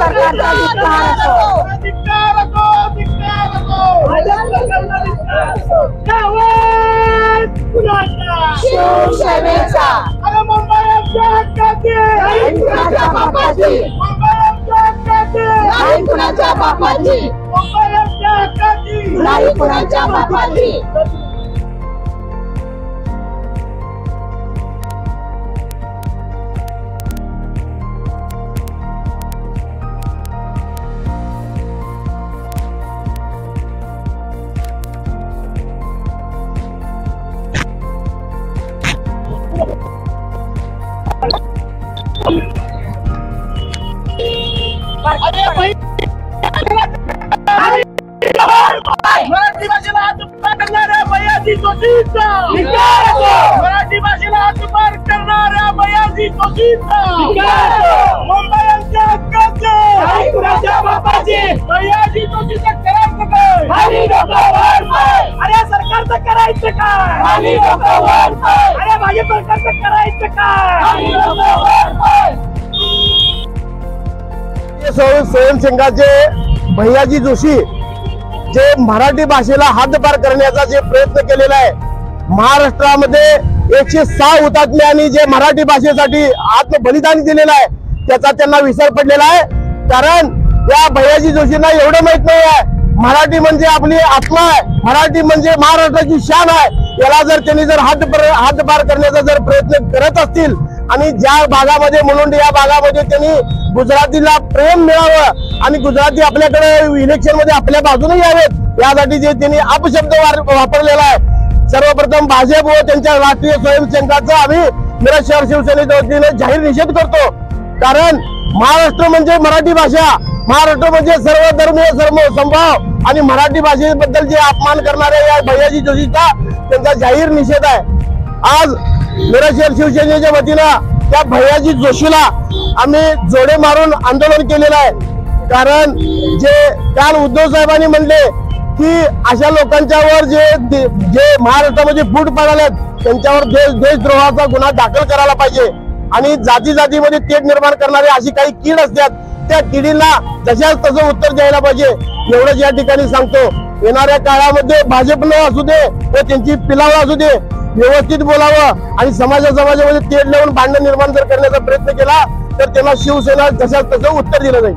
सरकारचा धिक्कार असो। शिवसेनेचा कुणाच्या बापाची, नाही कुणाच्या बापाची, नाही कुणाच्या बापाची। मराठी भाषेला हातभार करणाऱ्या भैयाजी जोशींचा, मराठी भाषेला हातभार करणाऱ्या भैयाजी जोशींचा, मुंबईच्या हक्काचे, नाही कुणाच्या बापाचे, भैयाजी जोशींचं करायचं काय? अरे सरकारचं करायचं काय? अरे भाजप सरकारचं करायचं काय? स्वयंसेवकाचे भैयाजी जोशी जे मराठी भाषेला हातभार करण्याचा जे प्रयत्न केलेला आहे, महाराष्ट्रामध्ये 106 हुतात्म्यांनी जे मराठी भाषेसाठी आत्मबलिदान दिलेलं आहे त्याचा त्यांना विसर पडलेला आहे। कारण या भैयाजी जोशींना एवढं माहित नाही आहे मराठी म्हणजे आपली आत्मा आहे, मराठी म्हणजे महाराष्ट्राची शान आहे। याला जर त्यांनी जर हातभार करण्याचा जर प्रयत्न करत असतील आणि ज्या भागामध्ये मुलुंड या भागामध्ये त्यांनी गुजरातीला प्रेम मिळावं आणि गुजराती आपल्याकडे इलेक्शन मध्ये आपल्या बाजूने यावेत यासाठी जे त्यांनी अपशब्द वापरलेला आहे। सर्वप्रथम भाजप व त्यांच्या राष्ट्रीय स्वयंसेवकाचा आम्ही मिरज शहर शिवसेनेच्या वतीने जाहीर निषेध करतो। कारण महाराष्ट्र म्हणजे मराठी भाषा, महाराष्ट्र म्हणजे सर्व धर्मीय समभाव आणि मराठी भाषेबद्दल जे अपमान करणाऱ्या या भैयाजी जोशीचा त्यांचा जाहीर निषेध आहे। आज मिरज शहर शिवसेनेच्या वतीनं त्या भैयाजी जोशीला आम्ही जोडे मारून आंदोलन केलेलं आहे। कारण जे काल उद्धव साहेबांनी म्हणले की अशा लोकांच्यावर जे महाराष्ट्रामध्ये फूट पडालेत त्यांच्यावर देशद्रोहाचा गुन्हा दाखल करायला पाहिजे आणि जाती जातीमध्ये तेढ निर्माण करणारे अशी काही कीड असतात त्या किडींना जशाच तसं उत्तर द्यायला पाहिजे एवढंच या ठिकाणी सांगतो। येणाऱ्या काळामध्ये भाजपनं असू दे व त्यांची पिलावं असू दे व्यवस्थित बोलावं आणि समाजामध्ये तेढ लावून भांडण निर्माण जर करण्याचा प्रयत्न केला तर त्यांना शिवसेना जशाच तसं उत्तर दिलं जाईल।